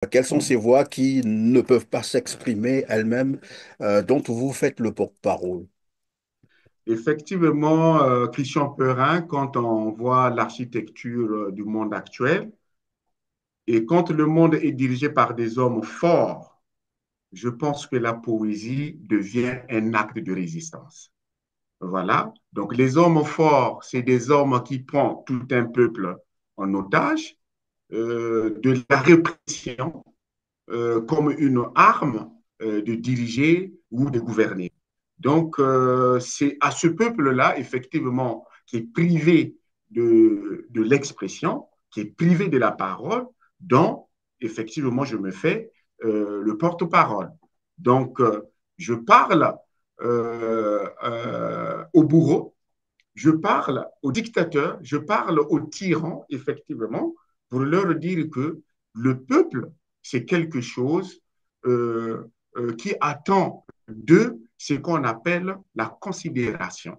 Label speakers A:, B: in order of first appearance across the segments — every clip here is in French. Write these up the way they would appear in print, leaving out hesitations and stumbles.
A: Quelles sont ces voix qui ne peuvent pas s'exprimer elles-mêmes, dont vous faites le porte-parole?
B: Effectivement, Christian Perrin, quand on voit l'architecture du monde actuel et quand le monde est dirigé par des hommes forts, je pense que la poésie devient un acte de résistance. Voilà. Donc, les hommes forts, c'est des hommes qui prennent tout un peuple en otage, de la répression comme une arme de diriger ou de gouverner. Donc, c'est à ce peuple-là, effectivement, qui est privé de l'expression, qui est privé de la parole, dont, effectivement, je me fais le porte-parole. Donc, je parle aux bourreaux, je parle aux dictateurs, je parle aux tyrans, effectivement, pour leur dire que le peuple, c'est quelque chose qui attend d'eux ce qu'on appelle la considération.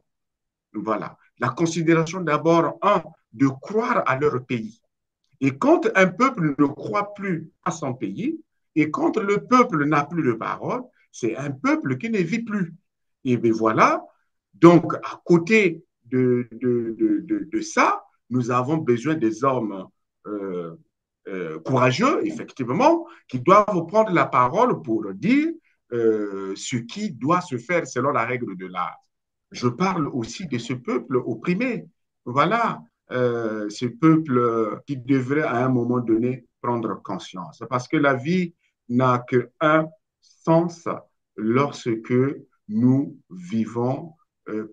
B: Voilà. La considération d'abord, un, de croire à leur pays. Et quand un peuple ne croit plus à son pays, et quand le peuple n'a plus de parole, c'est un peuple qui ne vit plus. Et bien voilà, donc à côté de ça, nous avons besoin des hommes euh, courageux, effectivement, qui doivent prendre la parole pour dire ce qui doit se faire selon la règle de l'art. Je parle aussi de ce peuple opprimé. Voilà, ce peuple qui devrait à un moment donné prendre conscience. Parce que la vie n'a qu'un sens lorsque nous vivons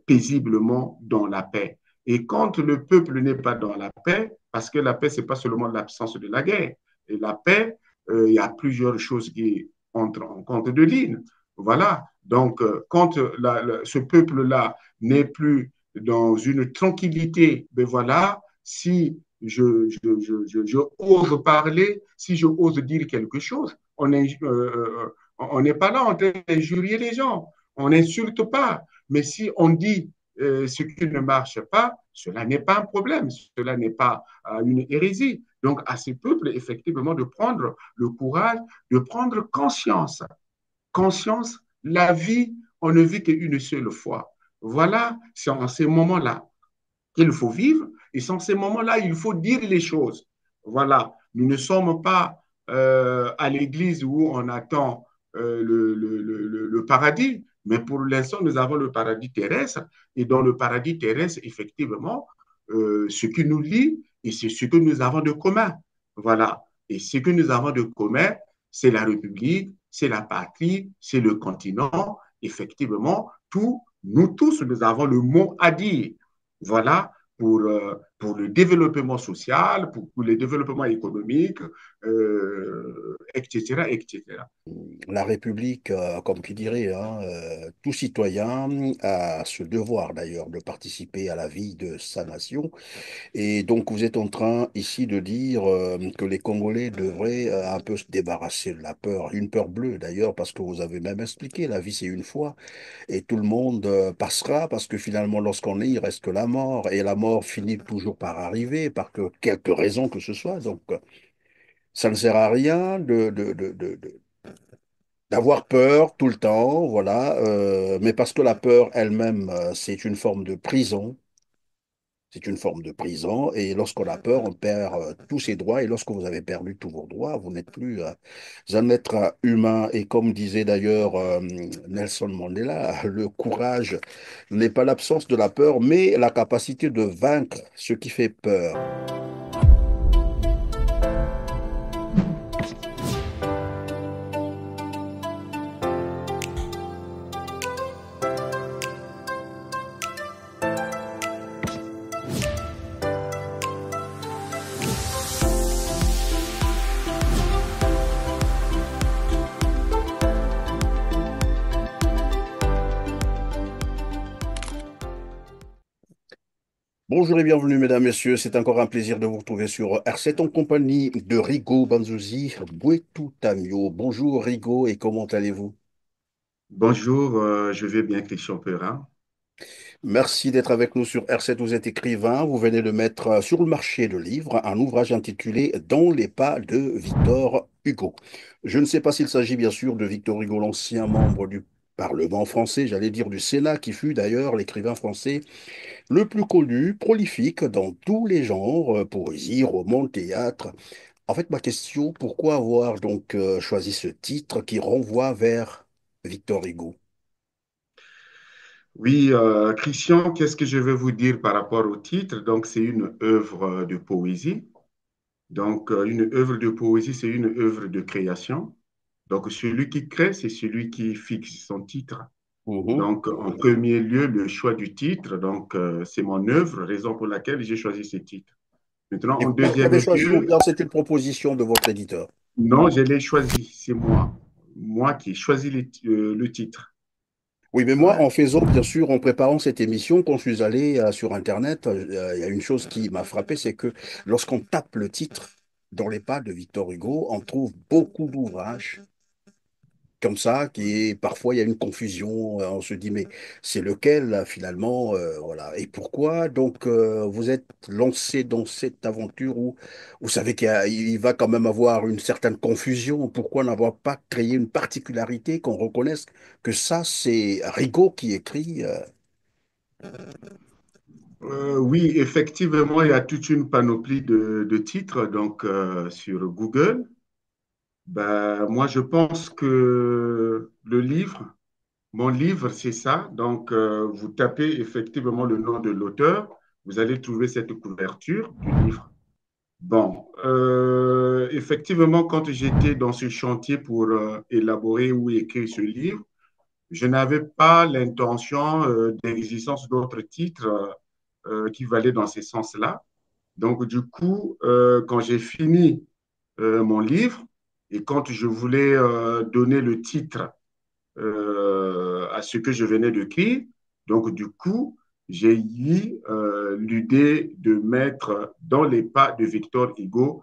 B: paisiblement dans la paix. Et quand le peuple n'est pas dans la paix, parce que la paix, ce n'est pas seulement l'absence de la guerre, et la paix, il y a plusieurs choses qui entrent en compte de ligne. Voilà. Donc, quand ce peuple-là n'est plus dans une tranquillité, ben voilà, si je ose parler, si je ose dire quelque chose, on n'est pas là en train d'injurier les gens, on n'insulte pas. Mais si on dit ce qui ne marche pas, cela n'est pas un problème, cela n'est pas une hérésie. Donc, à ces peuples, effectivement, de prendre le courage, de prendre conscience. Conscience, la vie, on ne vit qu'une seule fois. Voilà, c'est en ces moments-là qu'il faut vivre et c'est en ces moments-là il faut dire les choses. Voilà, nous ne sommes pas à l'église où on attend le paradis, mais pour l'instant, nous avons le paradis terrestre et dans le paradis terrestre, effectivement, ce qui nous lie et c'est ce que nous avons de commun. Voilà, et ce que nous avons de commun, c'est la République, c'est la patrie, c'est le continent. Effectivement, nous tous, nous avons le mot à dire. Voilà, pour le développement social, pour le développement économique, etc., etc.
A: La République, comme qui dirait, hein, tout citoyen a ce devoir d'ailleurs de participer à la vie de sa nation. Et donc vous êtes en train ici de dire que les Congolais devraient un peu se débarrasser de la peur, une peur bleue d'ailleurs, parce que vous avez même expliqué, la vie c'est une fois. Et tout le monde passera parce que finalement, lorsqu'on est, il reste que la mort. Et la mort finit toujours par arriver, par que, quelque raison que ce soit. Donc, ça ne sert à rien d'avoir peur tout le temps, voilà. Mais parce que la peur elle-même, c'est une forme de prison. C'est une forme de prison. Et lorsqu'on a peur, on perd tous ses droits. Et lorsque vous avez perdu tous vos droits, vous n'êtes plus un être humain. Et comme disait d'ailleurs Nelson Mandela, le courage n'est pas l'absence de la peur, mais la capacité de vaincre ce qui fait peur. Bonjour et bienvenue, mesdames, messieurs. C'est encore un plaisir de vous retrouver sur R7 en compagnie de Rigo Banzuzi Bouetou Tamio. Bonjour Rigo et comment allez-vous?
B: Bonjour, je vais bien, Christian Perrin.
A: Merci d'être avec nous sur R7. Vous êtes écrivain. Vous venez de mettre sur le marché le livre, un ouvrage intitulé Dans les pas de Victor Hugo. Je ne sais pas s'il s'agit bien sûr de Victor Hugo, l'ancien membre du Parlement français, j'allais dire du Sénat, qui fut d'ailleurs l'écrivain français le plus connu, prolifique dans tous les genres, poésie, roman, théâtre. En fait, ma question, pourquoi avoir donc choisi ce titre qui renvoie vers Victor Hugo?
B: Oui, Christian, qu'est-ce que je vais vous dire par rapport au titre? Donc, c'est une œuvre de poésie. Donc, une œuvre de poésie, c'est une œuvre de création. Donc, celui qui crée, c'est celui qui fixe son titre.
A: Mhm.
B: Donc, en premier lieu, le choix du titre. Donc, c'est mon œuvre, raison pour laquelle j'ai choisi ce titre. Maintenant,
A: Et
B: en
A: vous
B: deuxième
A: l'avez choisi ou
B: lieu,
A: bien c'était une proposition de votre éditeur?
B: non, je l'ai choisi, c'est moi. Moi qui ai choisi le titre.
A: Oui, mais moi,
B: Ouais.
A: en faisant, bien sûr, en préparant cette émission, quand je suis allé sur Internet, il y a une chose qui m'a frappé, c'est que lorsqu'on tape le titre dans les pas de Victor Hugo, on trouve beaucoup d'ouvrages comme ça, qui est, parfois il y a une confusion, on se dit, mais c'est lequel là, finalement, voilà. Et pourquoi donc vous êtes lancé dans cette aventure où vous savez il va quand même avoir une certaine confusion? Pourquoi n'avoir pas créé une particularité qu'on reconnaisse que ça, c'est Rigaud qui écrit?
B: Oui, effectivement, il y a toute une panoplie de titres donc, sur Google. Ben, moi, je pense que mon livre, c'est ça. Donc, vous tapez effectivement le nom de l'auteur, vous allez trouver cette couverture du livre. Bon, effectivement, quand j'étais dans ce chantier pour élaborer ou écrire ce livre, je n'avais pas l'intention d'existence d'autres titres qui valaient dans ce sens-là. Donc, du coup, quand j'ai fini mon livre et quand je voulais donner le titre à ce que je venais d'écrire, donc du coup, j'ai eu l'idée de mettre dans les pas de Victor Hugo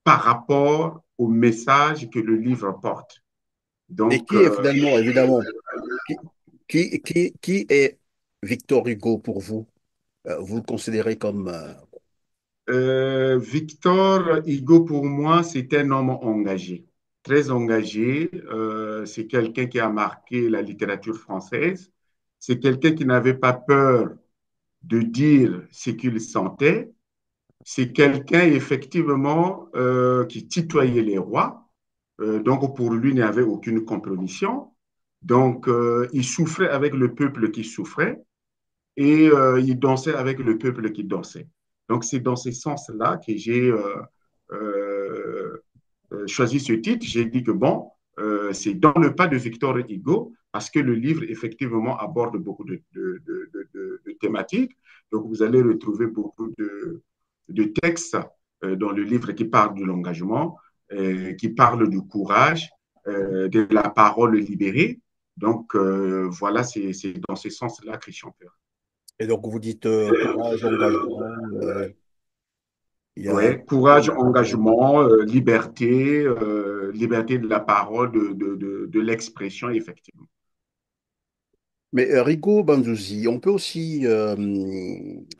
B: par rapport au message que le livre porte.
A: Et
B: Donc,
A: qui est finalement, évidemment, qui, qui est Victor Hugo pour vous? Vous le considérez comme...
B: Victor Hugo, pour moi, c'est un homme engagé, très engagé. C'est quelqu'un qui a marqué la littérature française. C'est quelqu'un qui n'avait pas peur de dire ce qu'il sentait. C'est quelqu'un, effectivement, qui tutoyait les rois. Donc, pour lui, il n'y avait aucune compromission. Donc, il souffrait avec le peuple qui souffrait et il dansait avec le peuple qui dansait. Donc, c'est dans ce sens-là que j'ai euh, choisi ce titre. J'ai dit que bon, c'est dans le pas de Victor Hugo, parce que le livre, effectivement, aborde beaucoup de thématiques. Donc, vous allez retrouver beaucoup de textes dans le livre qui parlent de l'engagement, qui parlent du courage, de la parole libérée. Donc, voilà, c'est dans ce sens-là, Christian Peur.
A: Et donc vous dites courage, engagement, il y a...
B: Ouais, courage, engagement, liberté, liberté de la parole, de l'expression, effectivement.
A: Mais Rigo Banzuzi, on peut aussi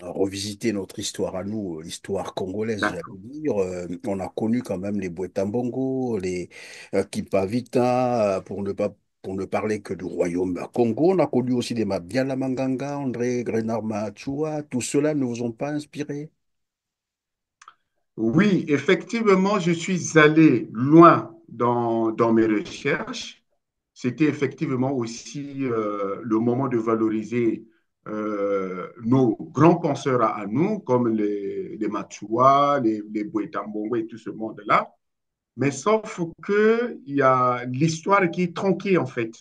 A: revisiter notre histoire à nous, l'histoire congolaise, j'allais
B: D'accord.
A: dire. On a connu quand même les Bweta-Mbongo, les Kipavita, pour ne parler que du royaume Congo. On a connu aussi des Mabdiala Manganga, André Grenard Mahachua. Tout cela ne vous ont pas inspiré?
B: Oui, effectivement, je suis allé loin dans mes recherches. C'était effectivement aussi le moment de valoriser nos grands penseurs à nous, comme les Machua, les Boetambongo et tout ce monde-là. Mais sauf qu'il y a l'histoire qui est tronquée, en fait.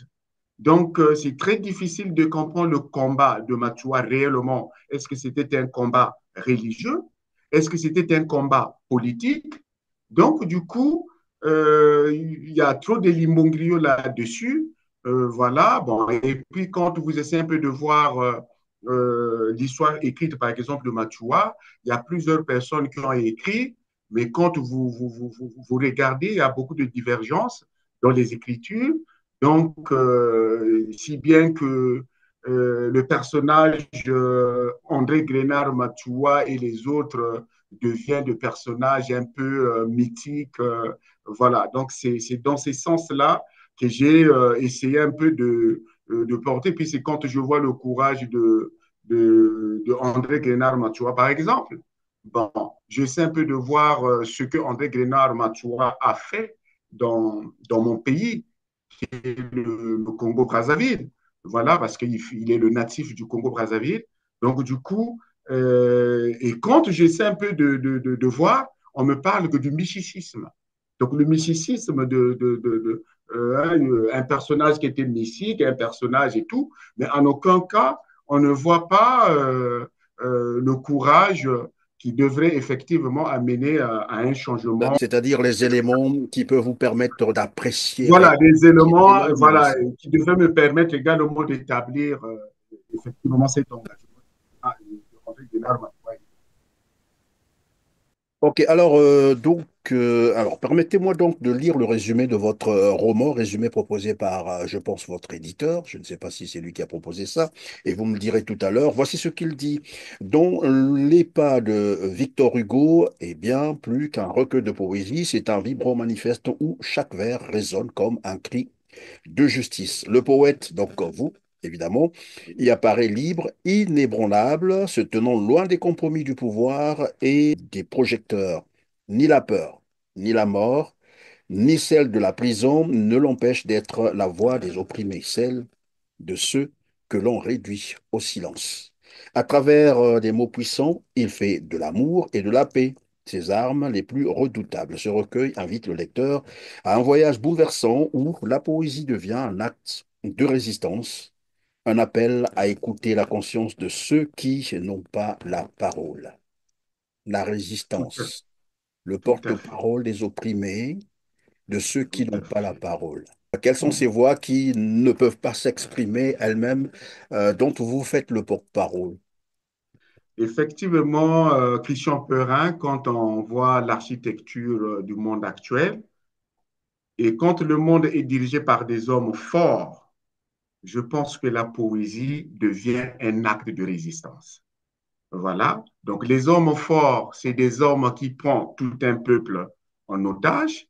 B: Donc, c'est très difficile de comprendre le combat de Matua réellement. Est-ce que c'était un combat religieux? Est-ce que c'était un combat politique? Donc, du coup, il y a trop de limbongrio là-dessus. Voilà. Bon, et puis, quand vous essayez un peu de voir l'histoire écrite, par exemple, de Matua, il y a plusieurs personnes qui ont écrit, mais quand vous regardez, il y a beaucoup de divergences dans les écritures. Donc, si bien que le personnage André Grenard-Matoua et les autres devient de personnages un peu mythiques. Voilà, donc c'est dans ces sens-là que j'ai essayé un peu de porter. Puis c'est quand je vois le courage de André Grenard-Matoua, par exemple. Bon, j'essaie un peu de voir ce que André Grenard-Matoua a fait dans mon pays, qui est le Congo-Brazzaville. Voilà, parce qu'il est le natif du Congo-Brazzaville. Donc, du coup, et quand j'essaie un peu de voir, on me parle que du mysticisme. Donc, le mysticisme un personnage qui était mystique, un personnage et tout, mais en aucun cas, on ne voit pas le courage qui devrait effectivement amener à un changement.
A: C'est-à-dire les éléments qui peuvent vous permettre d'apprécier
B: Voilà,
A: réellement
B: des
A: qui est
B: éléments
A: réellement
B: voilà,
A: avancé.
B: qui devraient me permettre également d'établir effectivement cet engagement.
A: Ok, alors, alors permettez-moi donc de lire le résumé de votre roman, résumé proposé par, je pense, votre éditeur. Je ne sais pas si c'est lui qui a proposé ça, et vous me direz tout à l'heure. Voici ce qu'il dit. Dont les pas de Victor Hugo est bien plus qu'un recueil de poésie, c'est un vibrant manifeste où chaque vers résonne comme un cri de justice. Le poète, donc comme vous, évidemment, y apparaît libre, inébranlable, se tenant loin des compromis du pouvoir et des projecteurs. Ni la peur, ni la mort, ni celle de la prison ne l'empêchent d'être la voix des opprimés, celle de ceux que l'on réduit au silence. À travers des mots puissants, il fait de l'amour et de la paix ses armes les plus redoutables. Ce recueil invite le lecteur à un voyage bouleversant où la poésie devient un acte de résistance, un appel à écouter la conscience de ceux qui n'ont pas la parole. La
B: Tout à,
A: résistance, le
B: tout à fait,
A: porte-parole des opprimés, de ceux
B: tout
A: qui n'ont
B: à
A: pas la
B: fait.
A: parole. Quelles sont ces voix qui ne peuvent pas s'exprimer elles-mêmes, dont vous faites le porte-parole?
B: Effectivement, Christian Perrin, quand on voit l'architecture du monde actuel et quand le monde est dirigé par des hommes forts, je pense que la poésie devient un acte de résistance. Voilà. Donc, les hommes forts, c'est des hommes qui prennent tout un peuple en otage,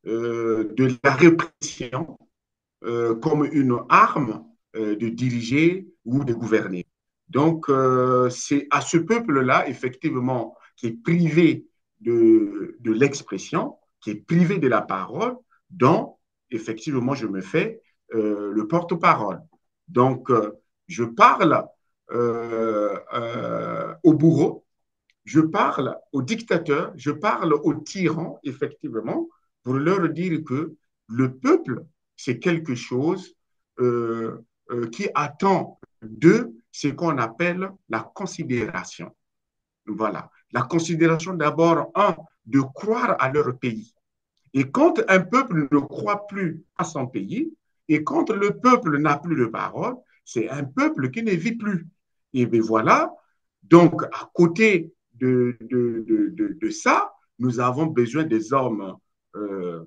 B: de la répression comme une arme de diriger ou de gouverner. Donc, c'est à ce peuple-là, effectivement, qui est privé de l'expression, qui est privé de la parole, dont, effectivement, je me fais le porte-parole. Donc, je parle au bourreau, je parle aux dictateurs, je parle aux tyrans, effectivement, pour leur dire que le peuple, c'est quelque chose qui attend d'eux ce qu'on appelle la considération. Voilà. La considération d'abord, un, de croire à leur pays. Et quand un peuple ne croit plus à son pays, et quand le peuple n'a plus de parole, c'est un peuple qui ne vit plus. Et bien voilà, donc à côté de ça, nous avons besoin des hommes euh,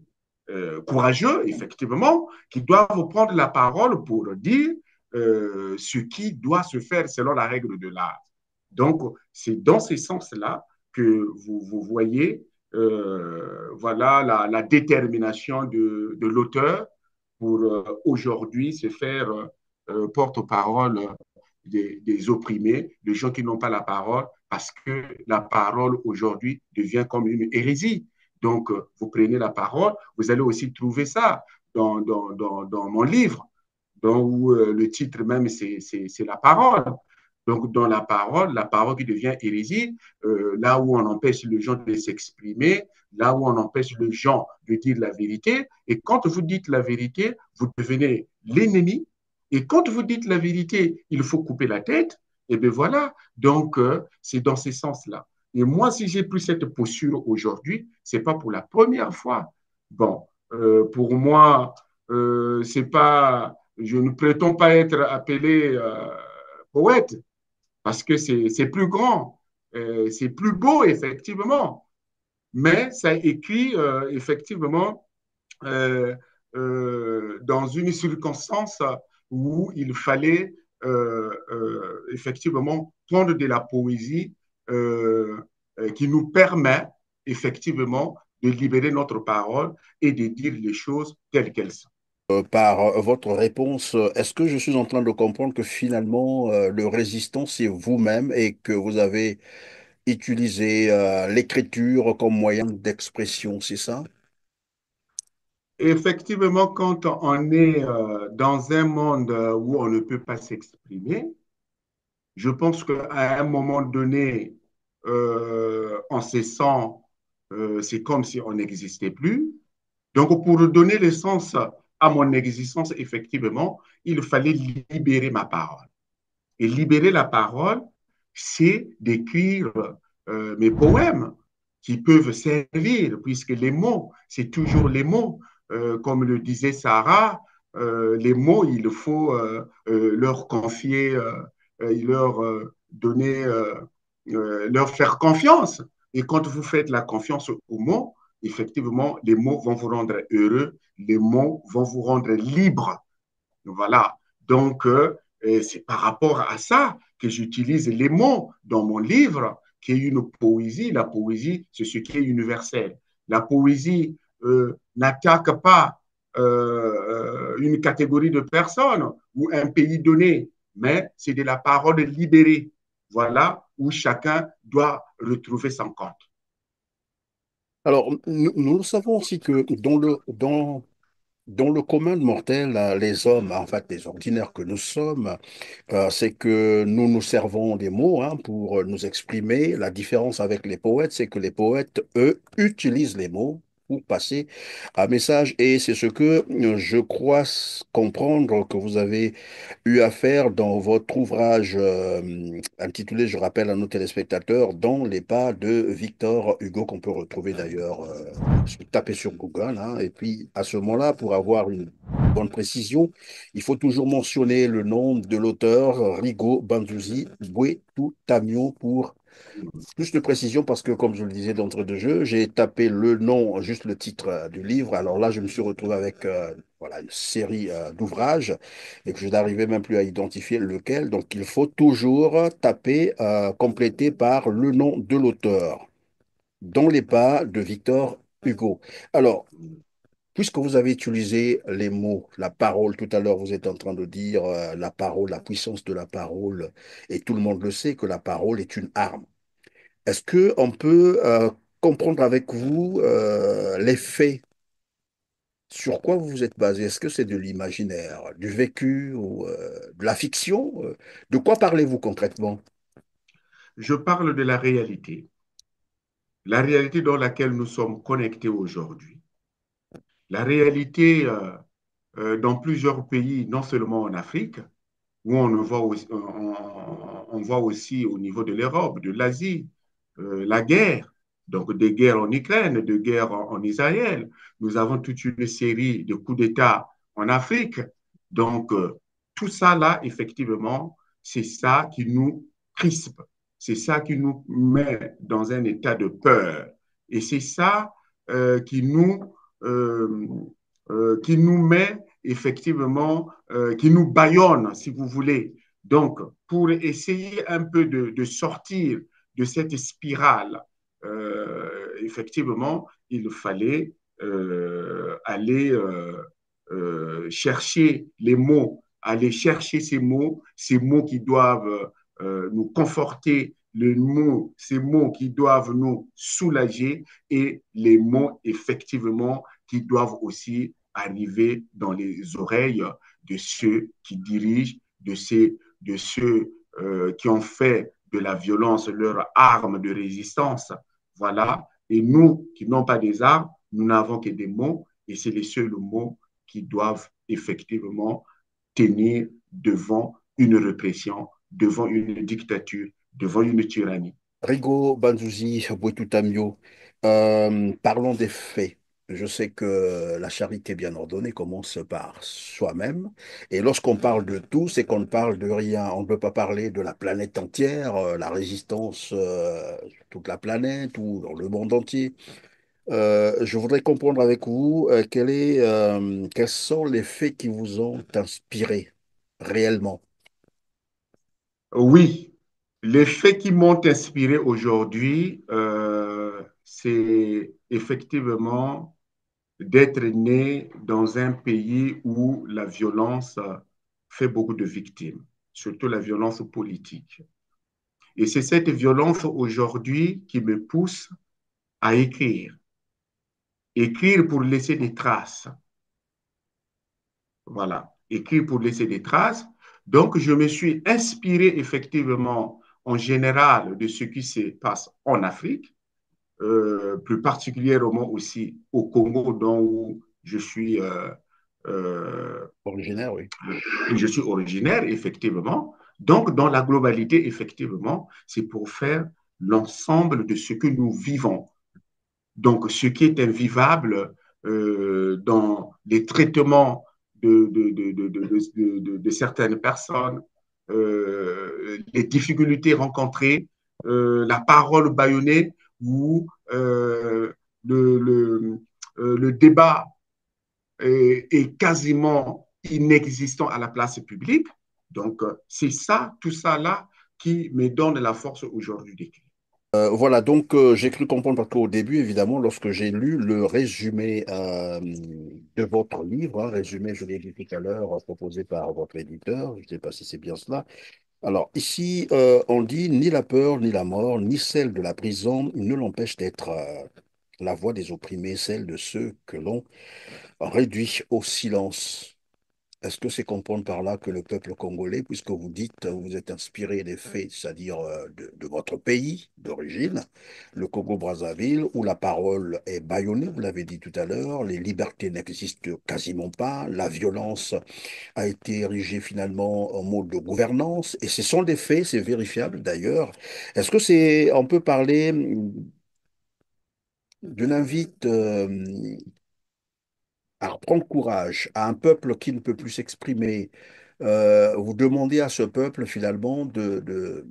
B: courageux, effectivement, qui doivent prendre la parole pour dire ce qui doit se faire selon la règle de l'art. Donc, c'est dans ce sens-là que vous voyez voilà la détermination de l'auteur pour aujourd'hui se faire porte-parole des opprimés, des gens qui n'ont pas la parole, parce que la parole aujourd'hui devient comme une hérésie. Donc, vous prenez la parole, vous allez aussi trouver ça dans mon livre, où le titre même, c'est la parole. Donc, dans la parole qui devient hérésie, là où on empêche les gens de s'exprimer, là où on empêche les gens de dire la vérité. Et quand vous dites la vérité, vous devenez l'ennemi. Et quand vous dites la vérité, il faut couper la tête. Et bien voilà. Donc, c'est dans ce sens-là. Et moi, si j'ai pris cette posture aujourd'hui, c'est pas pour la première fois. Bon, pour moi, c'est pas, je ne prétends pas être appelé poète, parce que c'est plus grand, c'est plus beau, effectivement. Mais ça écrit, effectivement, euh, dans une circonstance où il fallait effectivement prendre de la poésie qui nous permet effectivement de libérer notre parole et de dire les choses telles qu'elles sont.
A: Par votre réponse, est-ce que je suis en train de comprendre que finalement, le résistant, c'est vous-même et que vous avez utilisé l'écriture comme moyen d'expression, c'est ça?
B: Effectivement, quand on est dans un monde où on ne peut pas s'exprimer, je pense qu'à un moment donné, on se sent, c'est comme si on n'existait plus. Donc, pour donner le sens à mon existence, effectivement, il fallait libérer ma parole. Et libérer la parole, c'est d'écrire mes poèmes qui peuvent servir, puisque les mots, c'est toujours les mots. Comme le disait Sarah, les mots, il faut leur confier, leur donner, leur faire confiance. Et quand vous faites la confiance aux mots, effectivement, les mots vont vous rendre heureux, les mots vont vous rendre libre. Voilà. Donc, c'est par rapport à ça que j'utilise les mots dans mon livre, qui est une poésie. La poésie, c'est ce qui est universel. La poésie n'attaque pas une catégorie de personnes ou un pays donné, mais c'est de la parole libérée. Voilà où chacun doit retrouver son compte.
A: Alors, nous le savons aussi que dans le commun de mortel, les hommes, en fait, les ordinaires que nous sommes, c'est que nous nous servons des mots hein, pour nous exprimer. La différence avec les poètes, c'est que les poètes, eux, utilisent les mots pour passer un message. Et c'est ce que je crois comprendre que vous avez eu à faire dans votre ouvrage intitulé, je rappelle à nos téléspectateurs, Dans les pas de Victor Hugo, qu'on peut retrouver d'ailleurs, taper sur Google. Hein. Et puis, à ce moment-là, pour avoir une bonne précision, il faut toujours mentionner le nom de l'auteur, Rigo Bandouzi Bouétou Tamion, pour plus de précision, parce que, comme je le disais d'entrée de jeu, j'ai tapé le nom, juste le titre du livre. Alors là, je me suis retrouvé avec voilà, une série d'ouvrages et que je n'arrivais même plus à identifier lequel. Donc, il faut toujours taper, compléter par le nom de l'auteur, dans les pas de Victor Hugo. Alors, puisque vous avez utilisé les mots, la parole, tout à l'heure, vous êtes en train de dire la parole, la puissance de la parole, et tout le monde le sait que la parole est une arme. Est-ce que on peut comprendre avec vous les faits? Sur quoi vous vous êtes basé? Est-ce que c'est de l'imaginaire, du vécu ou de la fiction? De quoi parlez-vous concrètement?
B: Je parle de la réalité dans laquelle nous sommes connectés aujourd'hui. La réalité dans plusieurs pays, non seulement en Afrique, où on voit aussi au niveau de l'Europe, de l'Asie, la guerre, donc des guerres en Ukraine, des guerres en Israël. Nous avons toute une série de coups d'État en Afrique. Donc, tout ça là, effectivement, c'est ça qui nous crispe, c'est ça qui nous met dans un état de peur. Et c'est ça qui euh, qui nous met effectivement, qui nous bâillonne, si vous voulez. Donc, pour essayer un peu de sortir de cette spirale, effectivement, il fallait aller chercher les mots, aller chercher ces mots qui doivent nous conforter, ces mots qui doivent nous soulager et les mots, effectivement, qui doivent aussi arriver dans les oreilles de ceux qui dirigent, de ceux qui ont fait de la violence leur arme de résistance. Voilà. Et nous qui n'avons pas des armes, nous n'avons que des mots et c'est les seuls mots qui doivent effectivement tenir devant une répression, devant une dictature, devant une tyrannie.
A: Rigo Banzuzi Bouétou-Tamio, parlons des faits. Je sais que la charité bien ordonnée commence par soi-même. Et lorsqu'on parle de tout, c'est qu'on ne parle de rien. On ne peut pas parler de la planète entière, la résistance sur toute la planète ou dans le monde entier. Je voudrais comprendre avec vous quels sont les faits qui vous ont inspiré réellement.
B: Oui, les faits qui m'ont inspiré aujourd'hui, c'est effectivement d'être né dans un pays où la violence fait beaucoup de victimes, surtout la violence politique. Et c'est cette violence aujourd'hui qui me pousse à écrire. Écrire pour laisser des traces. Voilà, écrire pour laisser des traces. Donc, je me suis inspiré effectivement en général de ce qui se passe en Afrique, plus particulièrement aussi au Congo, dont je suis, euh,
A: Originaire, oui.
B: je suis originaire, effectivement. Donc, dans la globalité, effectivement, c'est pour faire l'ensemble de ce que nous vivons. Donc, ce qui est invivable dans les traitements de certaines personnes, les difficultés rencontrées, la parole bâillonnée ou le, le, le débat est quasiment inexistant à la place publique. Donc, c'est ça, tout ça là, qui me donne la force aujourd'hui d'écrire.
A: Voilà, donc j'ai cru comprendre parce qu'au début, évidemment, lorsque j'ai lu le résumé de votre livre, hein, résumé, je l'ai dit tout à l'heure, proposé par votre éditeur, je ne sais pas si c'est bien cela. Alors ici, on dit ni la peur, ni la mort, ni celle de la prison ne l'empêche d'être la voix des opprimés, celle de ceux que l'on réduit au silence. Est-ce que c'est comprendre par là que le peuple congolais, puisque vous dites, vous êtes inspiré des faits, c'est-à-dire de votre pays d'origine, le Congo-Brazzaville, où la parole est bâillonnée, vous l'avez dit tout à l'heure, les libertés n'existent quasiment pas, la violence a été érigée finalement en mode de gouvernance, et ce sont des faits, c'est vérifiable d'ailleurs. Est-ce que c'est, on peut parler d'une invite à reprendre courage à un peuple qui ne peut plus s'exprimer? Vous demandez à ce peuple finalement de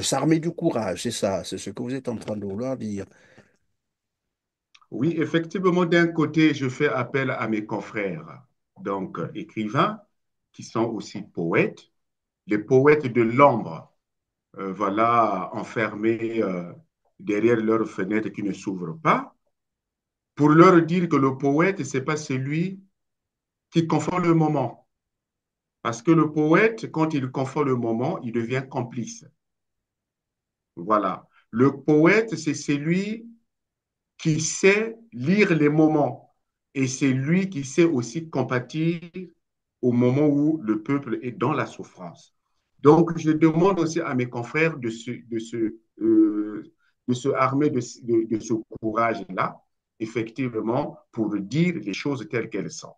A: s'armer du courage, c'est ça, c'est ce que vous êtes en train de vouloir dire.
B: Oui, effectivement, d'un côté, je fais appel à mes confrères, donc écrivains, qui sont aussi poètes, les poètes de l'ombre, voilà, enfermés derrière leurs fenêtres qui ne s'ouvrent pas, pour leur dire que le poète, c'est pas celui qui confond le moment. Parce que le poète, quand il confond le moment, il devient complice. Voilà. Le poète, c'est celui qui sait lire les moments. Et c'est lui qui sait aussi compatir au moment où le peuple est dans la souffrance. Donc, je demande aussi à mes confrères de se armer de ce courage-là, effectivement, pour dire les choses telles qu'elles sont.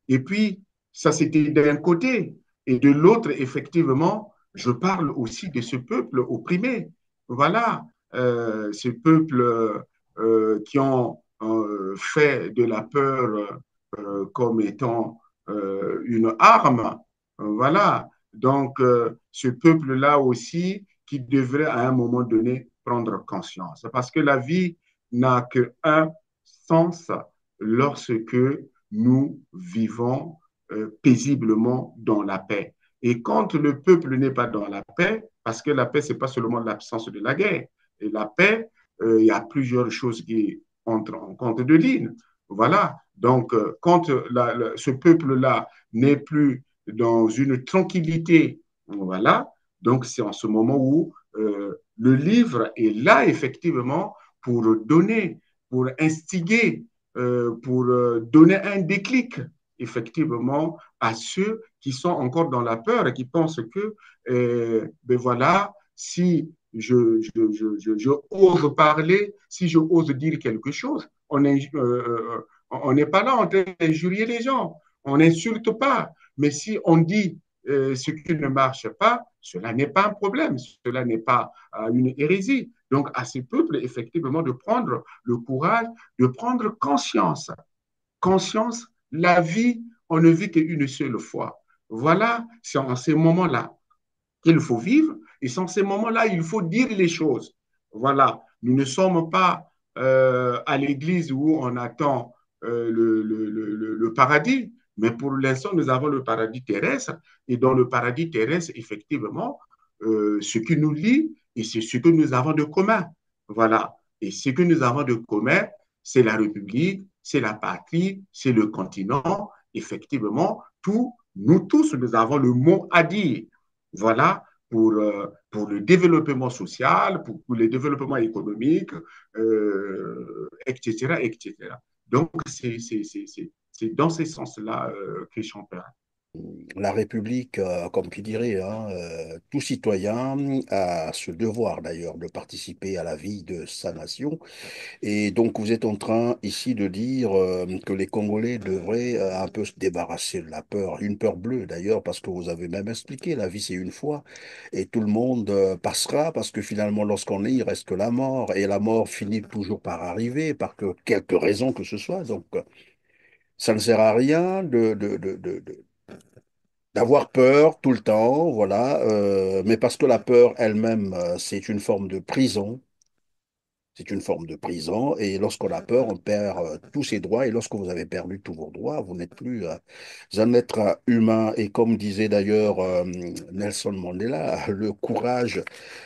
B: Et puis, ça, c'était d'un côté. Et de l'autre, effectivement, je parle aussi de ce peuple opprimé. Voilà, ce peuple qui ont fait de la peur comme étant une arme. Voilà. Donc, ce peuple-là aussi qui devrait à un moment donné prendre conscience. Parce que la vie n'a qu'un sens lorsque nous vivons paisiblement dans la paix. Et quand le peuple n'est pas dans la paix, parce que la paix, ce n'est pas seulement l'absence de la guerre, et la paix, il y a plusieurs choses qui entrent en compte de ligne. Voilà. Donc, quand ce peuple-là n'est plus dans une tranquillité, voilà, donc c'est en ce moment où le livre est là, effectivement, pour donner, pour instiguer, pour donner un déclic, effectivement, à ceux qui sont encore dans la peur et qui pensent que, ben voilà, si je ose parler, si je ose dire quelque chose, on n'est pas là en train d'injurier les gens, on n'insulte pas. Mais si on dit ce qui ne marche pas, cela n'est pas un problème, cela n'est pas une hérésie. Donc, à ces peuples, effectivement, de prendre le courage, de prendre conscience. Conscience, la vie, on ne vit qu'une seule fois. Voilà, c'est en ces moments-là qu'il faut vivre et c'est en ces moments-là il faut dire les choses. Voilà, nous ne sommes pas à l'église où on attend le paradis, mais pour l'instant, nous avons le paradis terrestre et dans le paradis terrestre, effectivement, ce qui nous lie et c'est ce que nous avons de commun. Voilà. Et ce que nous avons de commun, c'est la République, c'est la patrie, c'est le continent. Effectivement, nous tous, nous avons le mot à dire. Voilà, pour le développement social, pour le développement économique, etc., etc. Donc, c'est dans ce sens-là que j'opère.
A: La République, comme qui dirait, hein, tout citoyen a ce devoir d'ailleurs de participer à la vie de sa nation. Et donc vous êtes en train ici de dire que les Congolais devraient un peu se débarrasser de la peur, une peur bleue d'ailleurs, parce que vous avez même expliqué, la vie c'est une fois, et tout le monde passera, parce que finalement lorsqu'on est, il reste que la mort, et la mort finit toujours par arriver, par que, quelque raison que ce soit. Donc ça ne sert à rien d'avoir peur tout le temps, voilà, mais parce que la peur elle-même, c'est une forme de prison. C'est une forme de prison, et lorsqu'on a peur, on perd tous ses droits, et lorsque vous avez perdu tous vos droits, vous n'êtes plus un être humain. Et comme disait d'ailleurs Nelson Mandela, le courage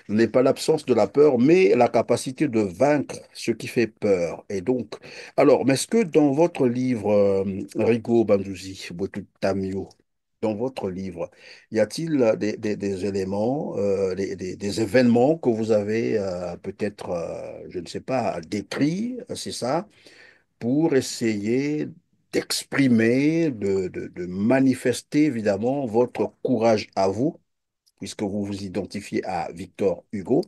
A: n'est pas l'absence de la peur, mais la capacité de vaincre ce qui fait peur. Et donc, alors, mais est-ce que dans votre livre, Rigo Bandouzi, Boitou Tamio, dans votre livre, y a-t-il des éléments, des événements que vous avez peut-être, je ne sais pas, décrits, c'est ça, pour essayer d'exprimer, de manifester évidemment votre courage à vous, puisque vous vous identifiez à Victor Hugo.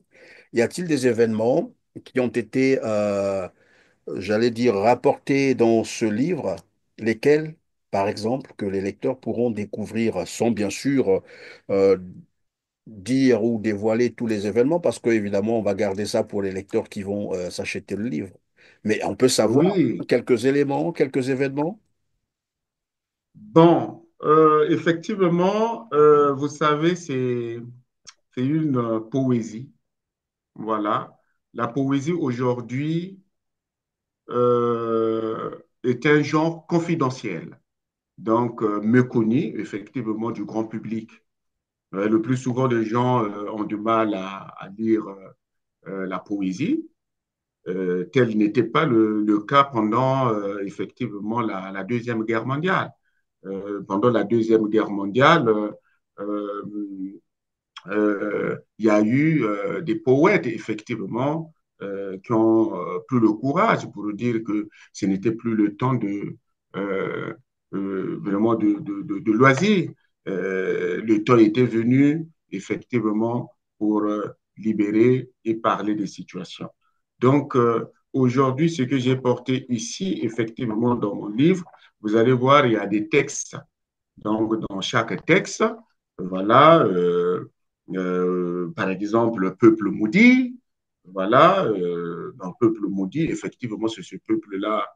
A: Y a-t-il des événements qui ont été, j'allais dire, rapportés dans ce livre, lesquels, par exemple, que les lecteurs pourront découvrir sans bien sûr euh, dire ou dévoiler tous les événements, parce qu'évidemment, on va garder ça pour les lecteurs qui vont s'acheter le livre. Mais on peut savoir
B: Oui,
A: quelques éléments, quelques événements.
B: bon, effectivement, vous savez, c'est une poésie. Voilà. La poésie aujourd'hui est un genre confidentiel, donc méconnu, effectivement, du grand public. Le plus souvent, les gens ont du mal à lire la poésie. Tel n'était pas le cas pendant effectivement la Deuxième Guerre mondiale. Pendant la Deuxième Guerre mondiale, euh, il y a eu des poètes, effectivement, qui ont pris le courage pour dire que ce n'était plus le temps euh, vraiment de loisirs. Le temps était venu, effectivement, pour libérer et parler des situations. Donc, aujourd'hui, ce que j'ai porté ici, effectivement, dans mon livre, vous allez voir, il y a des textes. Donc, dans chaque texte, voilà, par exemple, le peuple maudit, voilà, dans le peuple maudit, effectivement, c'est ce peuple-là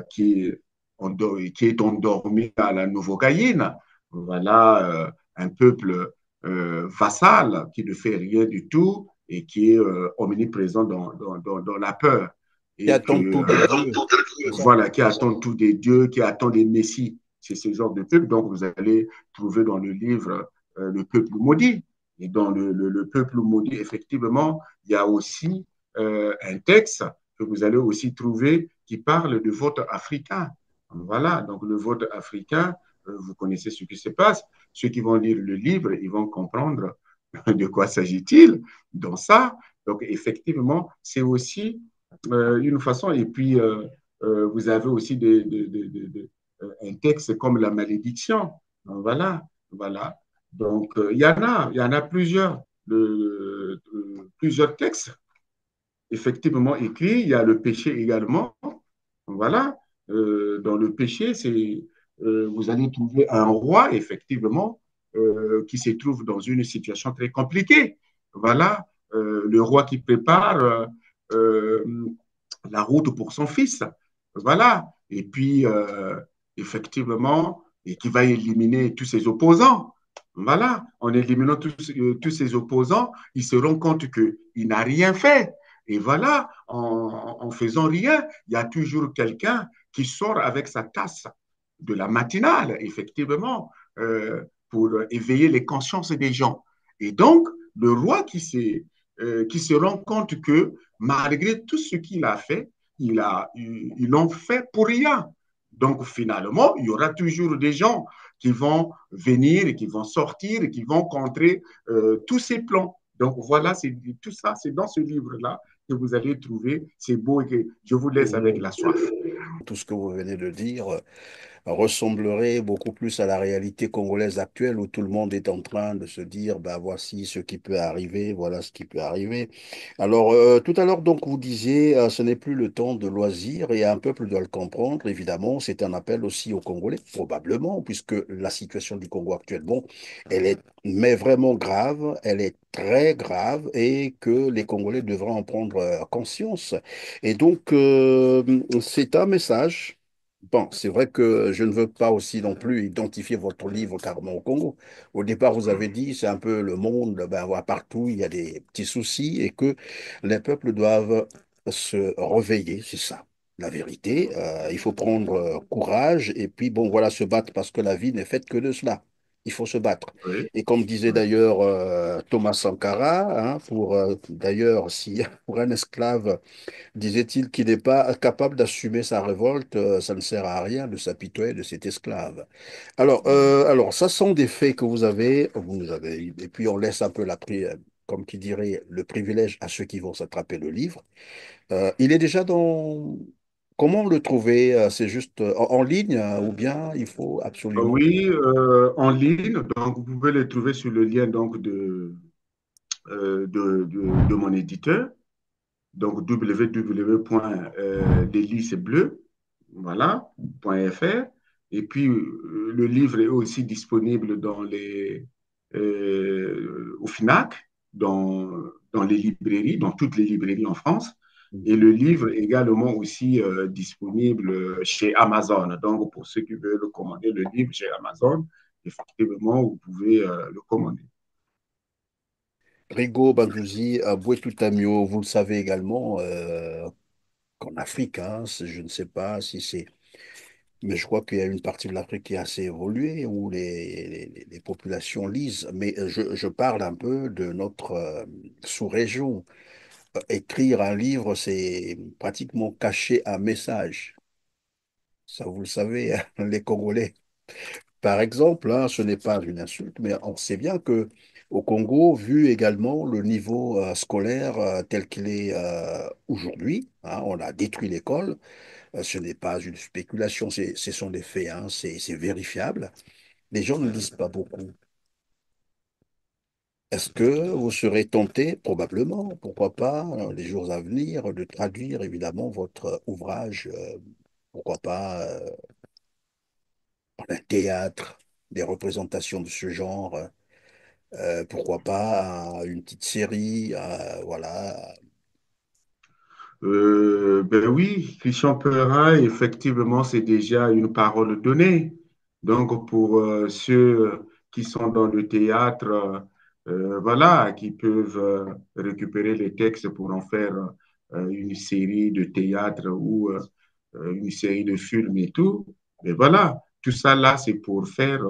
B: qui est endormi à la Novocaïne. Voilà, un peuple vassal qui ne fait rien du tout et qui est omniprésent dans la peur.
A: Qui
B: Et que,
A: attendent tout des dieux. C'est ça.
B: voilà, qui attend tout des dieux, qui attend des messies. C'est ce genre de peuple. Donc, vous allez trouver dans le livre le peuple maudit. Et dans le peuple maudit, effectivement, il y a aussi un texte que vous allez aussi trouver qui parle de vote africain. Voilà, donc le vote africain, vous connaissez ce qui se passe. Ceux qui vont lire le livre, ils vont comprendre de quoi s'agit-il dans ça. Donc, effectivement, c'est aussi une façon. Et puis, vous avez aussi un texte comme la malédiction. Voilà, voilà. Donc, il y en a plusieurs, plusieurs textes effectivement écrits. Il y a le péché également. Voilà. Dans le péché, vous allez trouver un roi, effectivement, qui se trouve dans une situation très compliquée. Voilà. Le roi qui prépare la route pour son fils. Voilà. Et puis, effectivement, et qui va éliminer tous ses opposants. Voilà. En éliminant tous ses opposants, il se rend compte qu'il n'a rien fait. Et voilà, en faisant rien, il y a toujours quelqu'un qui sort avec sa tasse de la matinale, effectivement, pour éveiller les consciences des gens. Et donc, le roi qui se rend compte que malgré tout ce qu'il a fait, ils l'ont fait pour rien. Donc finalement, il y aura toujours des gens qui vont venir et qui vont sortir et qui vont contrer tous ces plans. Donc voilà, c'est tout ça, c'est dans ce livre-là que vous allez trouver. C'est beau et que je vous laisse avec la soif.
A: Tout ce que vous venez de dire ressemblerait beaucoup plus à la réalité congolaise actuelle où tout le monde est en train de se dire, bah, voici ce qui peut arriver, voilà ce qui peut arriver. Alors, tout à l'heure, donc, vous disiez, ce n'est plus le temps de loisir et un peuple doit le comprendre, évidemment. C'est un appel aussi aux Congolais, probablement, puisque la situation du Congo actuellement, elle est, mais vraiment grave, elle est très grave et que les Congolais devraient en prendre conscience. Et donc, c'est un message. Bon, c'est vrai que je ne veux pas aussi non plus identifier votre livre carrément au Congo. Au départ, vous avez dit, c'est un peu le monde, ben, voilà, partout, il y a des petits soucis et que les peuples doivent se réveiller, c'est ça. La vérité, il faut prendre courage et puis, bon, voilà, se battre parce que la vie n'est faite que de cela. Il faut se battre.
B: Oui,
A: Et comme disait
B: oui,
A: d'ailleurs Thomas Sankara, hein, pour d'ailleurs, si pour un esclave disait-il qu'il n'est pas capable d'assumer sa révolte, ça ne sert à rien de s'apitoyer de cet esclave. Alors, ça sont des faits que vous nous avez, et puis on laisse un peu comme qui dirait, le privilège à ceux qui vont s'attraper le livre. Il est déjà dans... Comment le trouver? C'est juste en ligne ou bien il faut absolument...
B: oui, en ligne. Donc, vous pouvez les trouver sur le lien donc, de mon éditeur. Donc www.delisbleu, voilà, .fr. Et puis, le livre est aussi disponible au FNAC, dans les librairies, dans toutes les librairies en France. Et le livre est également aussi disponible chez Amazon. Donc, pour ceux qui veulent commander le livre chez Amazon, effectivement, vous pouvez le commander.
A: Rigo Bandouzi, Bouétou Tamio, vous le savez également qu'en Afrique, hein, je ne sais pas si c'est... Mais je crois qu'il y a une partie de l'Afrique qui est assez évoluée, où les populations lisent. Mais je parle un peu de notre sous-région. Écrire un livre, c'est pratiquement cacher un message. Ça, vous le savez, hein, les Congolais. Par exemple, hein, ce n'est pas une insulte, mais on sait bien que au Congo, vu également le niveau scolaire tel qu'il est aujourd'hui, hein, on a détruit l'école. Ce n'est pas une spéculation, ce sont des faits, hein, c'est vérifiable. Les gens ne lisent pas beaucoup. Est-ce que vous serez tenté, probablement, pourquoi pas, dans les jours à venir, de traduire évidemment votre ouvrage, pourquoi pas, en un théâtre, des représentations de ce genre, pourquoi pas une petite série, voilà.
B: Ben oui, Christian Pereira, effectivement, c'est déjà une parole donnée. Donc, pour ceux qui sont dans le théâtre, voilà, qui peuvent récupérer les textes pour en faire une série de théâtre ou une série de films et tout. Mais voilà, tout ça là, c'est pour faire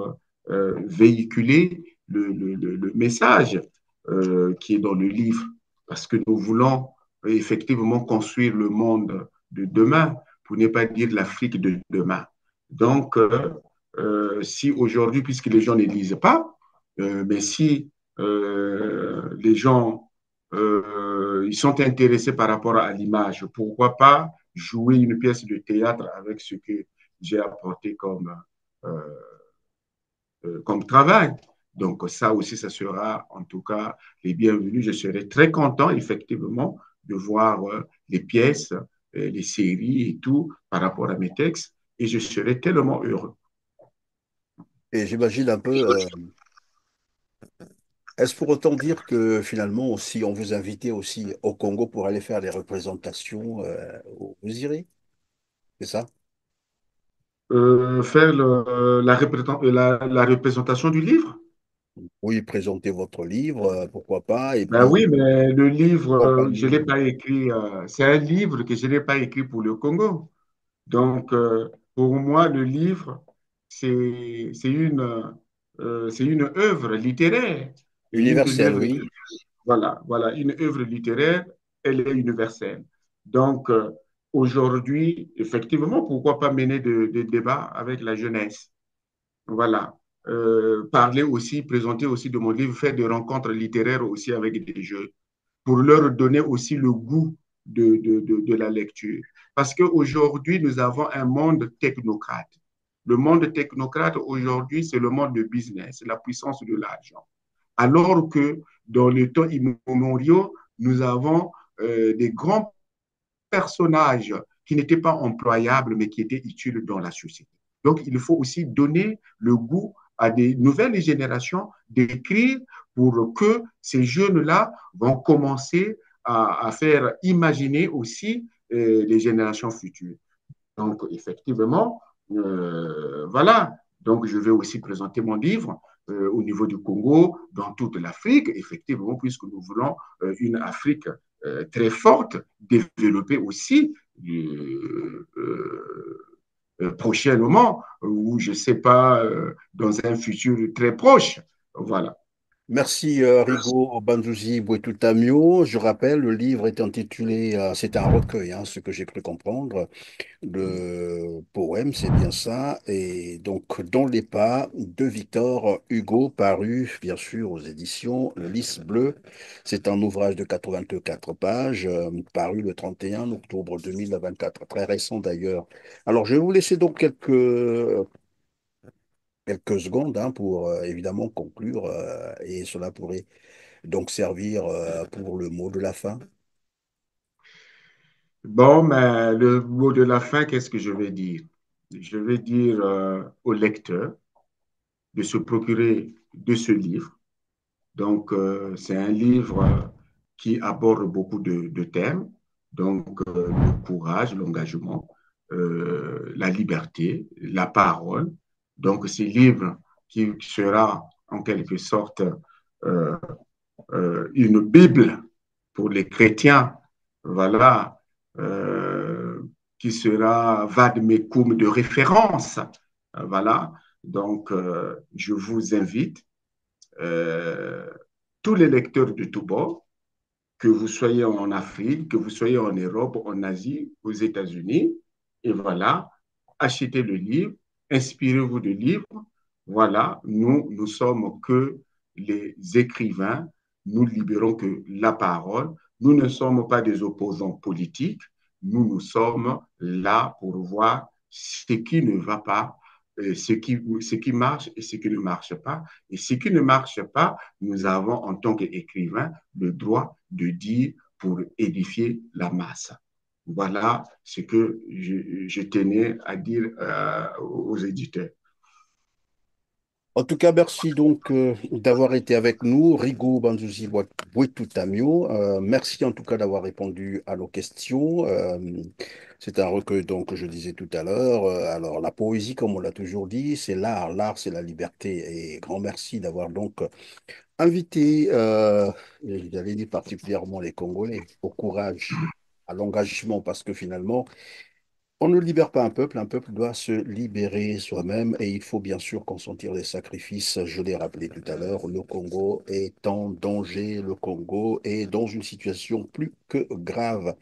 B: véhiculer le message qui est dans le livre. Parce que nous voulons effectivement construire le monde de demain, pour ne pas dire l'Afrique de demain. Donc, si aujourd'hui, puisque les gens ne lisent pas, mais si les gens ils sont intéressés par rapport à l'image, pourquoi pas jouer une pièce de théâtre avec ce que j'ai apporté euh, comme travail. Donc ça aussi, ça sera en tout cas les bienvenus. Je serai très content, effectivement, de voir les pièces, les séries et tout par rapport à mes textes. Et je serai tellement heureux.
A: Et j'imagine un peu, est-ce pour autant dire que finalement, si on vous invitait aussi au Congo pour aller faire des représentations, vous irez, c'est ça?
B: Faire la représentation du livre.
A: Oui, présenter votre livre, pourquoi pas, et
B: Ben
A: puis
B: oui, mais le livre, je ne l'ai
A: accompagner.
B: pas écrit. C'est un livre que je n'ai pas écrit pour le Congo. Donc, pour moi, le livre, c'est une œuvre littéraire. Et une
A: Universel,
B: œuvre,
A: oui.
B: voilà, une œuvre littéraire, elle est universelle. Donc, aujourd'hui, effectivement, pourquoi pas mener des débats avec la jeunesse? Voilà. Parler aussi, présenter aussi de mon livre, faire des rencontres littéraires aussi avec des jeunes pour leur donner aussi le goût de la lecture. Parce qu'aujourd'hui, nous avons un monde technocrate. Le monde technocrate aujourd'hui, c'est le monde de business, la puissance de l'argent. Alors que dans les temps immémoriaux, nous avons des grands personnages qui n'étaient pas employables, mais qui étaient utiles dans la société. Donc, il faut aussi donner le goût à des nouvelles générations d'écrire pour que ces jeunes-là vont commencer à faire imaginer aussi les générations futures. Donc, effectivement, voilà. Donc, je vais aussi présenter mon livre au niveau du Congo, dans toute l'Afrique, effectivement, puisque nous voulons une Afrique très forte, développée aussi prochainement, ou je ne sais pas, dans un futur très proche. Voilà.
A: Merci Rigo Banzuzi Boetutamio. Je rappelle, le livre est intitulé, c'est un recueil, hein, ce que j'ai cru comprendre, de poèmes, c'est bien ça, et donc dans les pas de Victor Hugo, paru bien sûr aux éditions Le Lys Bleu. C'est un ouvrage de 84 pages, paru le 31 octobre 2024, très récent d'ailleurs. Alors je vais vous laisser donc quelques secondes hein, pour évidemment conclure, et cela pourrait donc servir pour le mot de la fin.
B: Bon, mais le mot de la fin, qu'est-ce que je vais dire? Je vais dire au lecteur de se procurer de ce livre. Donc, c'est un livre qui aborde beaucoup de thèmes, donc le courage, l'engagement, la liberté, la parole. Donc, ce livre qui sera en quelque sorte euh, une Bible pour les chrétiens, voilà, euh, qui sera vademecum de référence, voilà. Donc, je vous invite euh, tous les lecteurs de tout bord, que vous soyez en Afrique, que vous soyez en Europe, en Asie, aux États-Unis, et voilà, achetez le livre, inspirez-vous du livre. Voilà, nous, nous sommes que les écrivains, nous libérons que la parole. Nous ne sommes pas des opposants politiques, nous sommes là pour voir ce qui ne va pas, ce qui marche et ce qui ne marche pas. Et ce qui ne marche pas, nous avons en tant qu'écrivains le droit de dire pour édifier la masse. Voilà ce que je tenais à dire aux éditeurs.
A: En tout cas, merci donc d'avoir été avec nous, Rigo Banzuzi Boetutamio. Merci en tout cas d'avoir répondu à nos questions. C'est un recueil donc que je disais tout à l'heure. Alors la poésie, comme on l'a toujours dit, c'est l'art. L'art, c'est la liberté. Et grand merci d'avoir donc invité, j'allais dire particulièrement les Congolais, au courage, à l'engagement, parce que finalement, on ne libère pas un peuple doit se libérer soi-même et il faut bien sûr consentir des sacrifices. Je l'ai rappelé tout à l'heure, le Congo est en danger, le Congo est dans une situation plus que grave.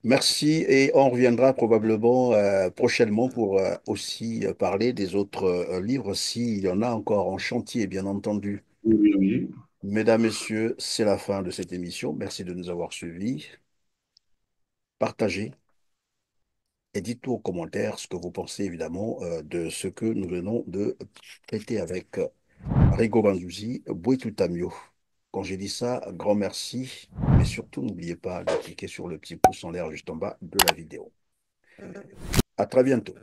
A: Merci et on reviendra probablement prochainement pour aussi parler des autres livres s'il y en a encore en chantier, bien entendu.
B: Oui, oui, oui.
A: Mesdames, Messieurs, c'est la fin de cette émission. Merci de nous avoir suivis. Partagez et dites-nous en commentaire ce que vous pensez évidemment de ce que nous venons de traiter avec Rigo Banzuzi, Boitutamio. Quand j'ai dit ça, grand merci, mais surtout n'oubliez pas de cliquer sur le petit pouce en l'air juste en bas de la vidéo. À très bientôt.